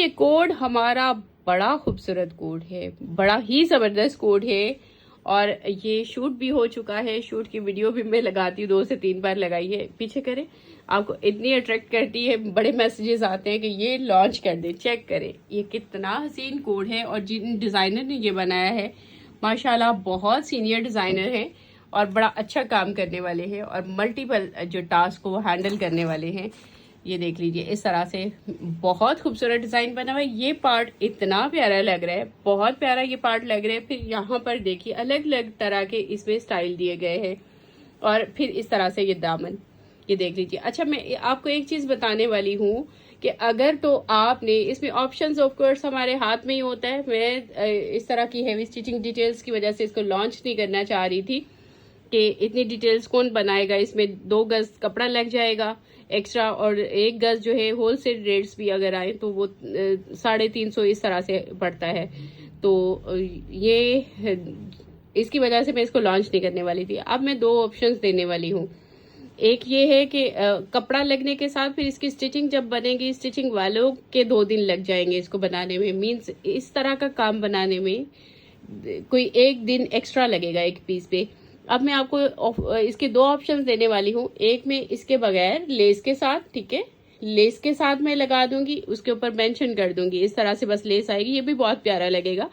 ये कोड हमारा बड़ा खूबसूरत कोड है, बड़ा ही ज़बरदस्त कोड है और ये शूट भी हो चुका है। शूट की वीडियो भी मैं लगाती हूँ, 2 से 3 बार लगाई है। पीछे करें, आपको इतनी अट्रैक्ट करती है, बड़े मैसेजेस आते हैं कि ये लॉन्च कर दे। चेक करें ये कितना हसीन कोड है और जिन डिज़ाइनर ने ये बनाया है माशाल्लाह बहुत सीनियर डिज़ाइनर हैं और बड़ा अच्छा काम करने वाले हैं और मल्टीपल जो टास्क को वो हैंडल करने वाले हैं। ये देख लीजिए, इस तरह से बहुत खूबसूरत डिज़ाइन बना हुआ है। ये पार्ट इतना प्यारा लग रहा है, बहुत प्यारा ये पार्ट लग रहा है। फिर यहाँ पर देखिए अलग अलग तरह के इसमें स्टाइल दिए गए हैं और फिर इस तरह से ये दामन, ये देख लीजिए। अच्छा, मैं आपको एक चीज़ बताने वाली हूँ कि अगर तो आपने इसमें ऑप्शंस ऑफ कोर्स हमारे हाथ में ही होता है। मैं इस तरह की हैवी स्टिचिंग डिटेल्स की वजह से इसको लॉन्च नहीं करना चाह रही थी कि इतनी डिटेल्स कौन बनाएगा। इसमें 2 गज कपड़ा लग जाएगा एक्स्ट्रा और 1 गज जो है होलसेल रेट्स भी अगर आए तो वो 350 इस तरह से पड़ता है। तो ये इसकी वजह से मैं इसको लॉन्च नहीं करने वाली थी। अब मैं 2 ऑप्शंस देने वाली हूँ। एक ये है कि कपड़ा लगने के साथ फिर इसकी स्टिचिंग जब बनेगी, स्टिचिंग वालों के 2 दिन लग जाएंगे इसको बनाने में। मीन्स इस तरह का काम बनाने में कोई 1 दिन एक्स्ट्रा लगेगा एक पीस पे। अब मैं आपको इसके 2 ऑप्शंस देने वाली हूँ। एक में इसके बगैर लेस के साथ, ठीक है, लेस के साथ मैं लगा दूंगी, उसके ऊपर मेंशन कर दूंगी इस तरह से, बस लेस आएगी, ये भी बहुत प्यारा लगेगा।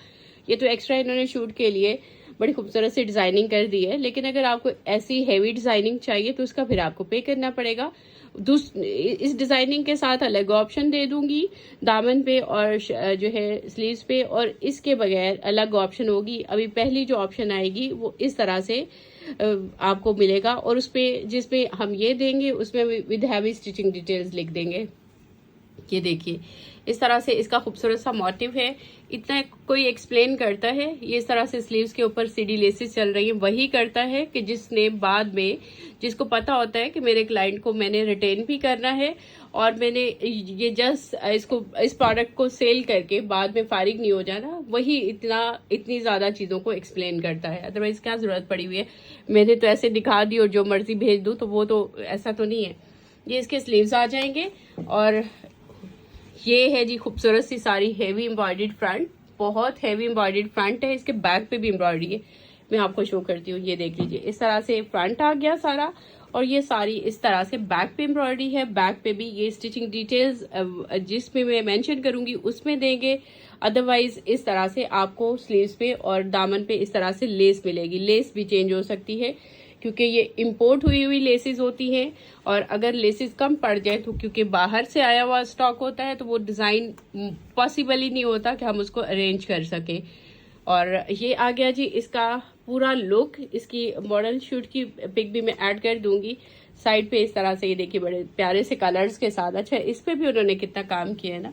ये तो एक्स्ट्रा इन्होंने शूट के लिए बड़ी खूबसूरत सी डिजाइनिंग कर दी है। लेकिन अगर आपको ऐसी हैवी डिजाइनिंग चाहिए तो उसका फिर आपको पे करना पड़ेगा। इस डिजाइनिंग के साथ अलग ऑप्शन दे दूंगी दामन पे और जो है स्लीव्स पे, और इसके बगैर अलग ऑप्शन होगी। अभी पहली जो ऑप्शन आएगी वो इस तरह से आपको मिलेगा और उस पे जिसपे हम ये देंगे उसमें विद हैवी स्टिचिंग डिटेल्स लिख देंगे। ये देखिए इस तरह से इसका खूबसूरत सा मोटिव है। इतना कोई एक्सप्लेन करता है, ये इस तरह से स्लीव्स के ऊपर सीढ़ी लेसेस चल रही है, वही करता है कि जिसने बाद में, जिसको पता होता है कि मेरे क्लाइंट को मैंने रिटेन भी करना है और मैंने ये जस्ट इस प्रोडक्ट को सेल करके बाद में फारिग नहीं हो जाना, वही इतनी ज्यादा चीजों को एक्सप्लेन करता है। अदरवाइज क्या जरूरत पड़ी हुई है, मैंने तो ऐसे दिखा दी और जो मर्जी भेज दूं, तो वो तो ऐसा तो नहीं है। ये इसके स्लीव्स आ जाएंगे और ये है जी खूबसूरत सी सारी हैवी एम्ब्रॉयडर्ड फ्रंट, बहुत हैवी एम्ब्रॉयडर्ड फ्रंट है। इसके बैक पे भी एम्ब्रॉयडरी है, मैं आपको शो करती हूँ। ये देख लीजिए, इस तरह से फ्रंट आ गया सारा और ये सारी इस तरह से बैक पे एम्ब्रॉयडरी है। बैक पे भी ये स्टिचिंग डिटेल्स जिसमें मैं मेंशन करूंगी उसमें देंगे। अदरवाइज इस तरह से आपको स्लीव्स पे और दामन पे इस तरह से लेस मिलेगी। लेस भी चेंज हो सकती है क्योंकि ये इंपोर्ट हुई लेसेस होती हैं और अगर लेसेस कम पड़ जाए तो क्योंकि बाहर से आया हुआ स्टॉक होता है तो वो डिज़ाइन पॉसिबल ही नहीं होता कि हम उसको अरेंज कर सकें। और ये आ गया जी इसका पूरा लुक। इसकी मॉडल शूट की पिक भी मैं ऐड कर दूंगी साइड पे। इस तरह से ये देखिए बड़े प्यारे से कलर्स के साथ। अच्छा, इस पे भी उन्होंने कितना काम किया है ना,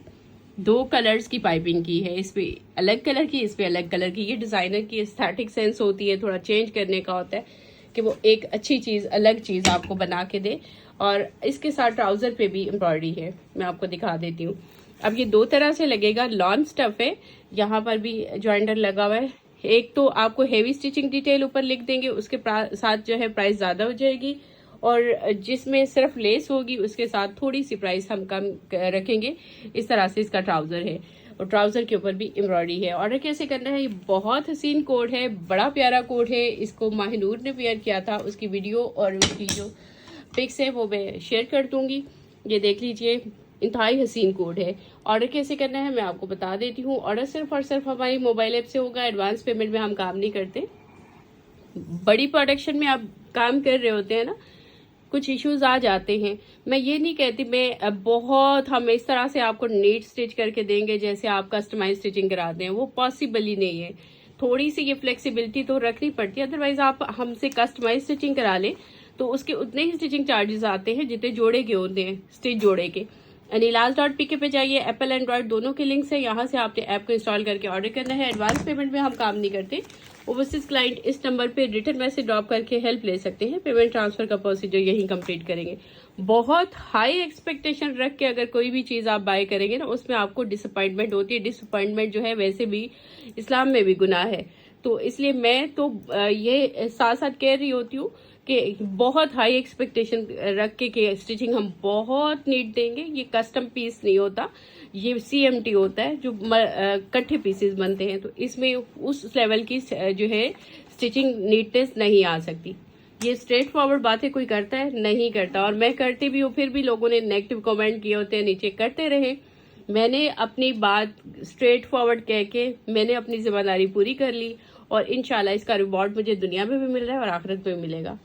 2 कलर्स की पाइपिंग की है, इस पे अलग कलर की, इस पे अलग कलर की। ये डिजाइनर की एस्थेटिक सेंस होती है, थोड़ा चेंज करने का होता है कि वो एक अच्छी चीज, अलग चीज आपको बना के दे। और इसके साथ ट्राउजर पे भी एम्ब्रॉयडरी है, मैं आपको दिखा देती हूँ। अब ये 2 तरह से लगेगा, लॉन स्टफ है, यहाँ पर भी जॉइंटर लगा हुआ है। एक तो आपको हेवी स्टिचिंग डिटेल ऊपर लिख देंगे, उसके साथ जो है प्राइस ज्यादा हो जाएगी, और जिसमें सिर्फ लेस होगी उसके साथ थोड़ी सी प्राइस हम कम रखेंगे। इस तरह से इसका ट्राउजर है और ट्राउजर के ऊपर भी एम्ब्रॉयडरी है। ऑर्डर कैसे करना है, ये बहुत हसीन कोड है, बड़ा प्यारा कोड है। इसको माहिनूर ने वेयर किया था, उसकी वीडियो और उसकी जो पिक्स है वो मैं शेयर कर दूंगी। ये देख लीजिए, इंतहाई हसीन कोड है। ऑर्डर कैसे करना है मैं आपको बता देती हूँ। ऑर्डर सिर्फ और सिर्फ हमारी मोबाइल ऐप से होगा। एडवांस पेमेंट में हम काम नहीं करते। बड़ी प्रोडक्शन में आप काम कर रहे होते हैं ना, कुछ इश्यूज आ जाते हैं। मैं ये नहीं कहती मैं बहुत हम इस तरह से आपको नीट स्टिच करके देंगे जैसे आप कस्टमाइज स्टिचिंग कराते हैं, वो पॉसिबल ही नहीं है। थोड़ी सी ये फ्लेक्सिबिलिटी तो रखनी पड़ती है, अदरवाइज आप हमसे कस्टमाइज स्टिचिंग करा लें तो उसके उतने ही स्टिचिंग चार्जेस आते हैं जितने जोड़े के होते हैं, स्टिच जोड़े के। anilas.pk पे जाइए, एप्पल एंड्रॉइड दोनों के लिंक्स है, यहाँ से आपने ऐप को इंस्टॉल करके ऑर्डर करना है। एडवांस पेमेंट में हम काम नहीं करते। ओवरसीज क्लाइंट इस नंबर पे रिटर्न मैसेज ड्रॉप करके हेल्प ले सकते हैं। पेमेंट ट्रांसफर का प्रोसीजर यही कंप्लीट करेंगे। बहुत हाई एक्सपेक्टेशन रख के अगर कोई भी चीज आप बाय करेंगे ना, उसमें आपको डिसअपॉइंटमेंट होती है। डिसअपॉइंटमेंट जो है वैसे भी इस्लाम में भी गुनाह है, तो इसलिए मैं तो ये साथ साथ कह रही होती हूँ के बहुत हाई एक्सपेक्टेशन रख के स्टिचिंग हम बहुत नीट देंगे। ये कस्टम पीस नहीं होता, ये CMT होता है जो कट्ठे पीसेस बनते हैं, तो इसमें उस लेवल की जो है स्टिचिंग नीटनेस नहीं आ सकती। ये स्ट्रेट फॉरवर्ड बातें कोई करता है? नहीं करता। और मैं करती भी हूँ, फिर भी लोगों ने नेगेटिव कमेंट किए होते हैं नीचे, करते रहे। मैंने अपनी बात स्ट्रेट फॉरवर्ड कह के मैंने अपनी जिम्मेदारी पूरी कर ली, और इंशाल्लाह इसका रिवॉर्ड मुझे दुनिया में भी मिल रहा है और आखिरत में भी मिलेगा।